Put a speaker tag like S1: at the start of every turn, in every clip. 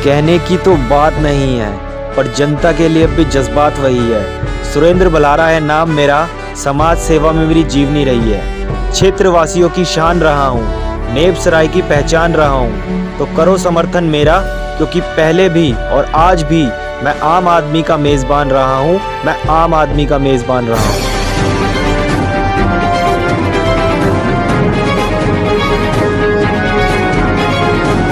S1: कहने की तो बात नहीं है, पर जनता के लिए भी जज्बात वही है। सुरेंद्र बलारा है नाम मेरा, समाज सेवा में मेरी जीवनी रही है। क्षेत्रवासियों की शान रहा हूँ, नेब सराय की पहचान रहा हूँ। तो करो समर्थन मेरा, क्योंकि पहले भी और आज भी मैं आम आदमी का मेज़बान रहा हूँ। मैं आम आदमी का मेज़बान रहा हूँ।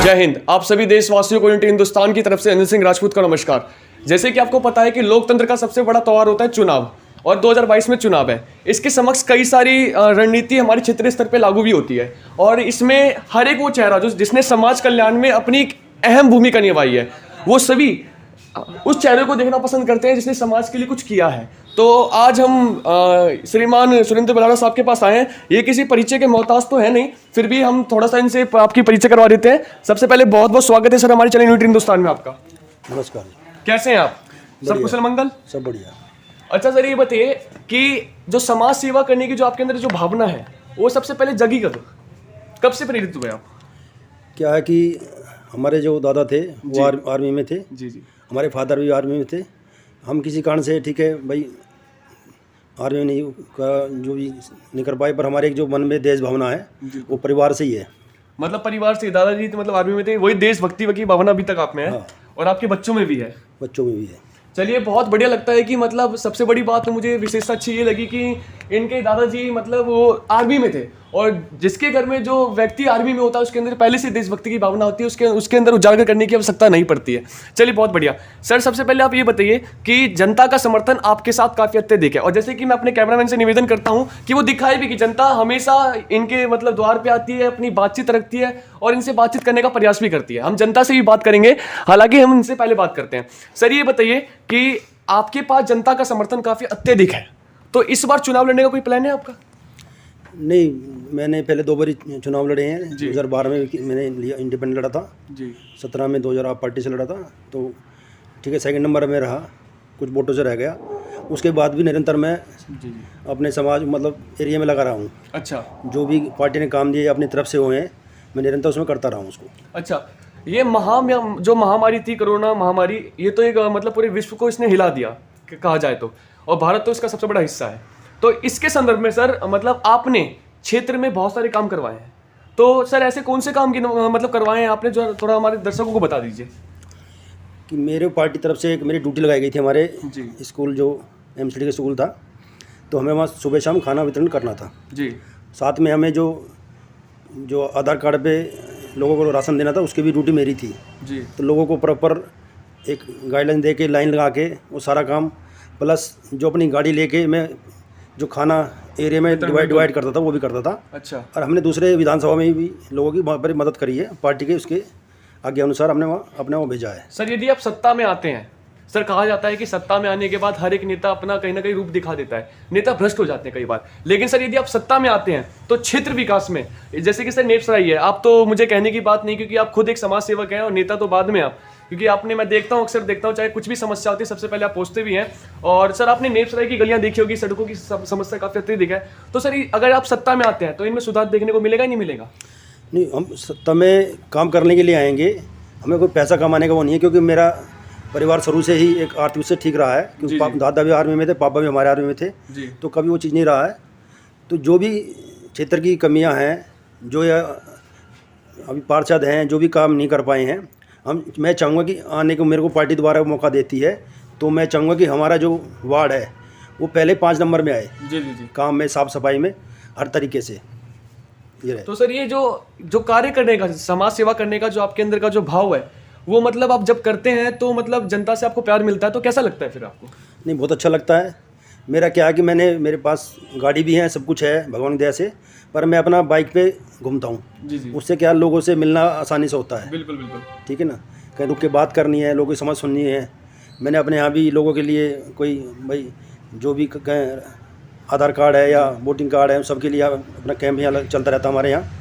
S2: जय हिंद। आप सभी देशवासियों को हिंदुस्तान की तरफ से अनिल सिंह राजपूत का नमस्कार। जैसे कि आपको पता है कि लोकतंत्र का सबसे बड़ा त्योहार होता है चुनाव, और 2022 में चुनाव है। इसके समक्ष कई सारी रणनीति हमारे क्षेत्रीय स्तर पे लागू भी होती है, और इसमें हर एक वो चेहरा जिसने समाज कल्याण में अपनी एक अहम भूमिका निभाई है, वो सभी उस चेहरे को देखना पसंद करते हैं जिसने समाज के लिए कुछ किया है। तो आज हम श्रीमान सुरेंद्र बलारा साहब के पास आए हैं। ये किसी परिचय के मोहताज तो है नहीं, फिर भी हम थोड़ा सा इनसे आपकी परिचय करवा देते हैं। सबसे पहले बहुत बहुत स्वागत है सर हमारे चैनल यूनिटी हिंदुस्तान में आपका।
S3: नमस्कार।
S2: कैसे हैं आप? सब कुशल मंगल?
S3: सब बढ़िया।
S2: अच्छा सर, ये बताइए कि जो समाज सेवा करने की जो आपके अंदर जो भावना है, वो सबसे पहले जगी कब से प्रेरित हुए आप?
S3: क्या है कि हमारे जो दादा थे वो आर्मी में थे।
S2: जी जी।
S3: हमारे फादर भी आर्मी में थे। हम किसी कारण से ठीक है भाई आर्मी नहीं का जो भी नहीं कर पाए, पर हमारे एक जो मन में देश भावना है वो परिवार से ही है।
S2: मतलब परिवार से दादाजी तो मतलब आर्मी में थे, वही देशभक्ति की भावना अभी तक आप में है।
S3: हाँ।
S2: और आपके बच्चों में भी है।
S3: बच्चों में भी है।
S2: चलिए, बहुत बढ़िया लगता है कि मतलब सबसे बड़ी बात तो मुझे विशेषता अच्छी ये लगी कि इनके दादाजी मतलब वो आर्मी में थे, और जिसके घर में जो व्यक्ति आर्मी में होता है उसके अंदर पहले से देशभक्ति की भावना होती है, उसके अंदर उजागर करने की आवश्यकता नहीं पड़ती है। चलिए, बहुत बढ़िया सर। सबसे पहले आप ये बताइए कि जनता का समर्थन आपके साथ काफी अत्यधिक है, और जैसे कि मैं अपने कैमरामैन से निवेदन करता हूं कि वो दिखाए भी कि जनता हमेशा इनके मतलब द्वार पे आती है, अपनी बातचीत रखती है और इनसे बातचीत करने का प्रयास भी करती है। हम जनता से भी बात करेंगे, हालांकि हम इनसे पहले बात करते हैं। सर ये बताइए कि आपके पास जनता का समर्थन काफी अत्यधिक है, तो इस बार चुनाव लड़ने का कोई प्लान है आपका?
S3: नहीं, मैंने पहले 2 बार चुनाव लड़े हैं। 2012 में मैंने लिया, इंडिपेंडेंट लड़ा था जी। 17 में 2000 आप पार्टी से लड़ा था, तो ठीक है सेकंड नंबर में रहा, कुछ वोटों से रह गया। उसके बाद भी निरंतर मैं जी। अपने समाज मतलब एरिया में लगा रहा हूँ। अच्छा। जो भी पार्टी ने काम दिए अपनी तरफ से हुए हैं, मैं निरंतर उसमें करता रहा हूँ उसको। अच्छा, ये जो महामारी थी, कोरोना महामारी, ये तो एक मतलब पूरे विश्व को इसने हिला दिया कहा जाए तो, और भारत तो इसका सबसे बड़ा हिस्सा है। तो इसके संदर्भ में सर मतलब आपने क्षेत्र में बहुत सारे काम करवाए हैं, तो सर ऐसे कौन से काम मतलब करवाए हैं आपने, जो थोड़ा हमारे दर्शकों को बता दीजिए। कि मेरे पार्टी तरफ से एक मेरी ड्यूटी लगाई गई थी हमारे स्कूल, जो MCD का स्कूल था, तो हमें वहाँ सुबह शाम खाना वितरण करना था जी। साथ में हमें जो आधार कार्ड पे लोगों को राशन देना था, उसकी भी ड्यूटी मेरी थी जी। तो लोगों को प्रॉपर एक गाइडलाइन दे के, लाइन लगा के वो सारा काम, प्लस जो अपनी गाड़ी लेके मैं जो खाना एरिया में डिवाइड करता था वो भी करता था। अच्छा। और हमने दूसरे विधानसभा में भी लोगों की बहुत बड़ी मदद करी है, पार्टी के उसके आगे अनुसार हमने वहाँ भेजा है। सर
S2: यदि आप सत्ता में आते हैं, सर कहा जाता है कि सत्ता में आने के बाद हर एक नेता अपना कहीं ना कहीं रूप दिखा देता है, नेता भ्रष्ट हो जाते हैं कई बार, लेकिन सर यदि आप सत्ता में आते हैं तो क्षेत्र विकास में, जैसे कि सर नेब सराय है, आप तो मुझे कहने की बात नहीं, क्योंकि आप खुद एक समाज सेवक हैं और नेता तो बाद में आप, क्योंकि आपने, मैं देखता हूँ अक्सर देखता हूँ, चाहे कुछ भी समस्या होती है सबसे पहले आप पहुंचते भी हैं। और सर आपने नेब सराय की गलियां देखी होगी, सड़कों की समस्या काफी अत्यधिक है, तो सर अगर आप सत्ता में आते हैं तो इनमें सुधार देखने को मिलेगा, नहीं मिलेगा?
S3: नहीं, हम सत्ता में काम करने के लिए आएंगे, हमें कोई पैसा कमाने का वो नहीं है, क्योंकि मेरा परिवार शुरू से ही एक आर्थिक से ठीक रहा है, क्योंकि दादा भी आर्मी में थे, पापा भी हमारे आर्मी में थे जी। तो कभी वो चीज़ नहीं रहा है। तो जो भी क्षेत्र की कमियां हैं, जो या अभी पार्षद हैं जो भी काम नहीं कर पाए हैं, मैं चाहूँगा कि आने को मेरे को पार्टी दोबारा मौका देती है, तो मैं चाहूँगा कि हमारा जो वार्ड है वो पहले 5 नंबर में आए जी जी जी। काम में, साफ़ सफाई में, हर तरीके से ये रहे।
S2: तो सर ये जो कार्य करने का, समाज सेवा करने का जो आपके अंदर का जो भाव है, वो मतलब आप जब करते हैं तो मतलब जनता से आपको प्यार मिलता है, तो कैसा लगता है फिर आपको?
S3: नहीं, बहुत अच्छा लगता है। मेरा क्या है कि मेरे पास गाड़ी भी है, सब कुछ है भगवान की दया से, पर मैं अपना बाइक पे घूमता हूँ जी जी। उससे क्या लोगों से मिलना आसानी से होता है। बिल्कुल बिल्कुल, ठीक है ना। कहीं रुक के बात करनी है, लोगों की समझ सुननी है। मैंने अपने यहाँ भी लोगों के लिए कोई भाई जो भी आधार कार्ड है या वोटिंग कार्ड है, सबके लिए अपना कैंप यहाँ चलता रहता है हमारे यहाँ,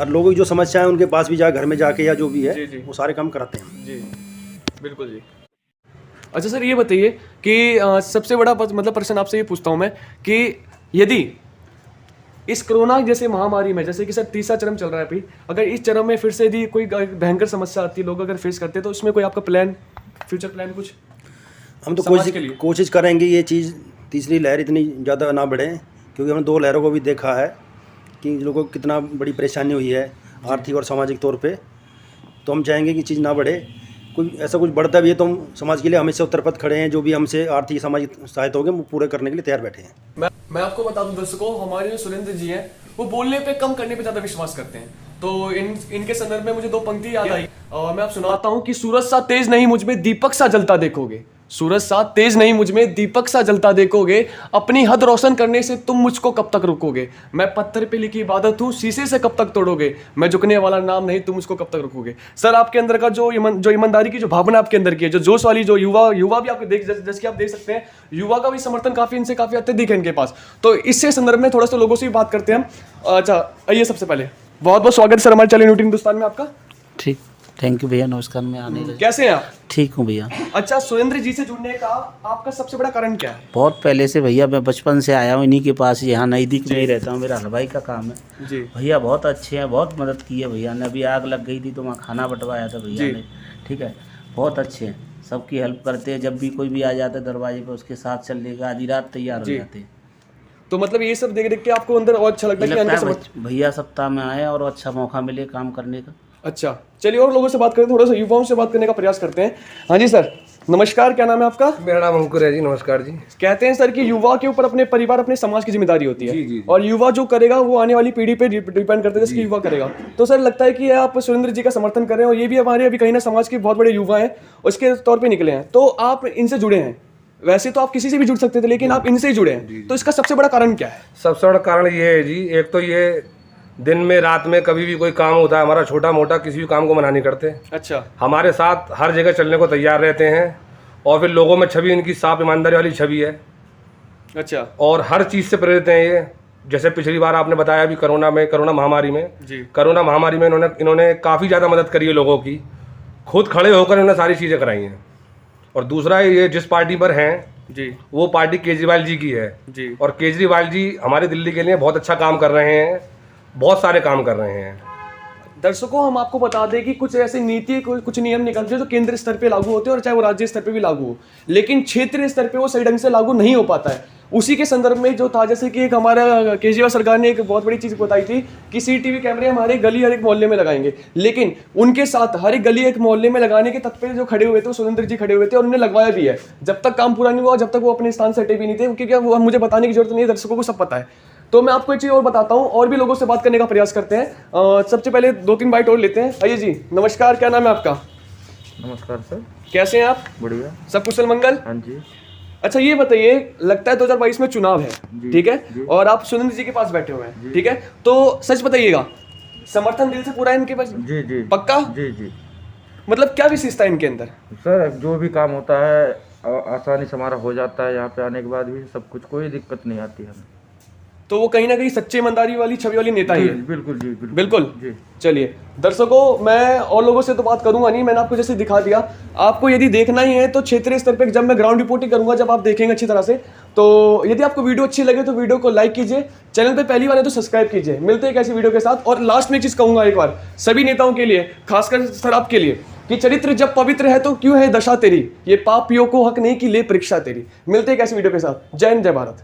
S3: और लोगों की जो समस्या है उनके पास भी जा, घर में जाके या जो भी है जी जी। वो सारे काम कराते हैं जी।
S2: बिल्कुल जी। अच्छा सर ये बताइए कि सबसे बड़ा मतलब प्रश्न आपसे ये पूछता हूँ मैं कि यदि इस कोरोना जैसे महामारी में, जैसे कि सर तीसरा चरम चल रहा है अभी, अगर इस चरम में फिर से यदि कोई भयंकर समस्या आती है, लोग अगर फेस करते हैं, तो इसमें कोई आपका प्लान, फ्यूचर प्लान कुछ?
S3: हम तो
S2: समाज के लिए?
S3: कोशिश करेंगे ये चीज़ तीसरी लहर इतनी ज़्यादा ना बढ़े, क्योंकि हमने 2 लहरों को भी देखा है कि लोगों को कितना बड़ी परेशानी हुई है आर्थिक और सामाजिक तौर पे। तो हम चाहेंगे कि चीज़ ना बढ़े। कोई ऐसा कुछ बढ़ता भी है तो हम समाज के लिए हमेशा उत्तरपथ खड़े हैं। जो भी हमसे आर्थिक सामाजिक सहायता होगी वो पूरे करने के लिए तैयार बैठे हैं।
S2: मैं आपको बता दूं दर्शकों, हमारे जो सुरेंद्र जी हैं वो बोलने पे कम करने पे ज़्यादा विश्वास करते हैं। तो इनके संदर्भ में मुझे 2 पंक्ति याद आई और मैं आप सुनाता हूँ कि सूरज सा तेज नहीं मुझ में दीपक सा जलता देखोगे, सूरज सा तेज नहीं मुझ में दीपक सा जलता देखोगे, अपनी हद रोशन करने से तुम मुझको कब तक रोकोगे, मैं पत्थर पे लिखी इबादत हूँ शीशे से कब तक तोड़ोगे, मैं झुकने वाला नाम नहीं तुम मुझको कब तक रोकोगे। सर आपके अंदर का जो ईमानदारी की जो भावना आपके अंदर की है, जो जोश वाली जो युवा भी आपको जैसे कि आप देख सकते हैं, युवा का भी समर्थन काफी इनसे काफी अत्यधिक है इनके पास। तो इससे संदर्भ में थोड़ा सा लोगों से भी बात करते हैं हम। अच्छा आइए, सबसे पहले बहुत बहुत स्वागत सर हमारे चैनल न्यूटी हिंदुस्तान में आपका।
S4: ठीक, थैंक यू भैया, नमस्कार। मैं आने लगा।
S2: कैसे हैं आप?
S4: ठीक हूँ भैया।
S2: अच्छा, सुरेंद्र जी से जुड़ने का आपका सबसे बड़ा कारण क्या है?
S4: बहुत पहले से भैया, मैं बचपन से आया हूँ इन्हीं के पास, यहाँ नज़दीक में ही रहता हूँ, मेरा हलवाई का काम है
S2: जी।
S4: भैया। बहुत अच्छे हैं, बहुत मदद की है भैया ने। अभी आग लग गई थी तो वहाँ खाना बंटवाया था भैया ने। ठीक है, बहुत अच्छे हैं, सबकी हेल्प करते हैं। जब भी कोई भी आ जाता है दरवाजे पर, उसके साथ चलने का आधी रात तैयार हो जाते हैं।
S2: तो मतलब ये सब देख देख के आपको अंदर और अच्छा लगता है कि
S4: भैया सप्ताह में आए और अच्छा मौका मिले काम करने का।
S2: अच्छा, चलिए और लोगों से बात करते हैं, थोड़ा सा युवाओं से बात करने का प्रयास करते हैं। हाँ जी सर, नमस्कार, क्या नाम है आपका?
S5: मेरा नाम अंकुर है जी। नमस्कार जी।
S2: कहते हैं सर कि युवा के ऊपर अपने परिवार अपने समाज की जिम्मेदारी होती है।
S5: जी।
S2: और युवा जो करेगा वो आने वाली पीढ़ी पे डिपेंड करता है, जैसे कि युवा करेगा। तो सर लगता है कि आप सुरेंद्र जी का समर्थन कर रहे हैं और ये भी हमारे अभी कहीं ना समाज के बहुत बड़े युवा हैं, उसके तौर पर निकले हैं, तो आप इनसे जुड़े हैं। वैसे तो आप किसी से भी जुड़ सकते थे, लेकिन आप इनसे ही जुड़े हैं, तो इसका सबसे बड़ा कारण क्या है?
S5: सबसे बड़ा कारण ये है जी, एक तो ये दिन में रात में कभी भी कोई काम होता है हमारा छोटा मोटा, किसी भी काम को मना नहीं करते।
S2: अच्छा।
S5: हमारे साथ हर जगह चलने को तैयार रहते हैं और फिर लोगों में छवि इनकी साफ ईमानदारी वाली छवि है।
S2: अच्छा।
S5: और हर चीज़ से प्रेरित हैं ये। जैसे पिछली बार आपने बताया अभी कोरोना महामारी में कोरोना महामारी में इन्होंने काफ़ी ज़्यादा मदद करी है लोगों की, खुद खड़े होकर इन्होंने सारी चीज़ें कराई हैं। और दूसरा ये जिस पार्टी पर हैं
S2: जी,
S5: वो पार्टी केजरीवाल जी की है जी। और केजरीवाल जी हमारे दिल्ली के लिए बहुत अच्छा काम कर रहे हैं, बहुत सारे काम कर रहे हैं।
S2: दर्शकों हम आपको बता दें कि कुछ ऐसी नीति कुछ नियम निकलते हैं जो केंद्र स्तर पे लागू होते हैं और चाहे वो राज्य स्तर पे भी लागू हो, लेकिन क्षेत्रीय स्तर पे वो सही ढंग से लागू नहीं हो पाता है। उसी के संदर्भ में जो था, जैसे कि एक हमारा केजरीवाल सरकार ने एक बहुत बड़ी चीज़ बताई थी कि CCTV कैमरे हमारे गली हर एक मोहल्ले में लगाएंगे, लेकिन उनके साथ हर एक गली एक मोहल्ले में लगाने के तत्पर जो खड़े हुए थे वो सुरेंद्र जी खड़े हुए थे और उन्होंने लगवाया भी है। जब तक काम पूरा नहीं हुआ, जब तक वो अपने स्थान से हटे भी नहीं थे, क्योंकि वो मुझे बताने की जरूरत नहीं है, दर्शकों को सब पता है। तो मैं आपको एक चीज़ और बताता हूँ, और भी लोगों से बात करने का प्रयास करते हैं। सबसे पहले 2-3 बाइट और लेते हैं। आइए जी, नमस्कार, क्या नाम है आपका?
S6: नमस्कार सर।
S2: कैसे हैं आप?
S6: बढ़िया।
S2: सब कुशल मंगल?
S6: हाँ जी।
S2: अच्छा ये बताइए, लगता है 2022 में चुनाव है, ठीक है, और आप सुरेंद्र जी के पास बैठे हुए हैं, ठीक है, तो सच बताइएगा, समर्थन दिल से पूरा है इनके पास?
S6: जी जी।
S2: पक्का?
S6: जी जी।
S2: मतलब क्या विशेषता है इनके अंदर?
S6: सर जो भी काम होता है आसानी से हमारा हो जाता है। यहाँ पे आने के बाद भी सब कुछ, कोई दिक्कत नहीं आती हमें।
S2: तो वो कहीं ना कहीं सच्चे ईमानदारी वाली छवि वाली नेता ही है।
S6: बिल्कुल जी,
S2: बिल्कुल
S6: जी।
S2: चलिए दर्शकों, मैं और लोगों से तो बात करूंगा नहीं, मैंने आपको जैसे दिखा दिया। आपको यदि देखना ही है तो क्षेत्रीय स्तर पे जब मैं ग्राउंड रिपोर्टिंग करूंगा, जब आप देखेंगे अच्छी तरह से, तो यदि आपको वीडियो अच्छी लगे तो वीडियो को लाइक कीजिए, चैनल पे पहली बार है तो सब्सक्राइब कीजिए। मिलते हैं एक ऐसी वीडियो के साथ। और लास्ट में एक चीज कहूंगा एक बार सभी नेताओं के लिए, खासकर सर आपके लिए, कि चरित्र जब पवित्र है तो क्यों है दशा तेरी, ये पापियों को हक नहीं कि ले परीक्षा तेरी। मिलते हैं एक ऐसी वीडियो के साथ। जय हिंद, जय भारत।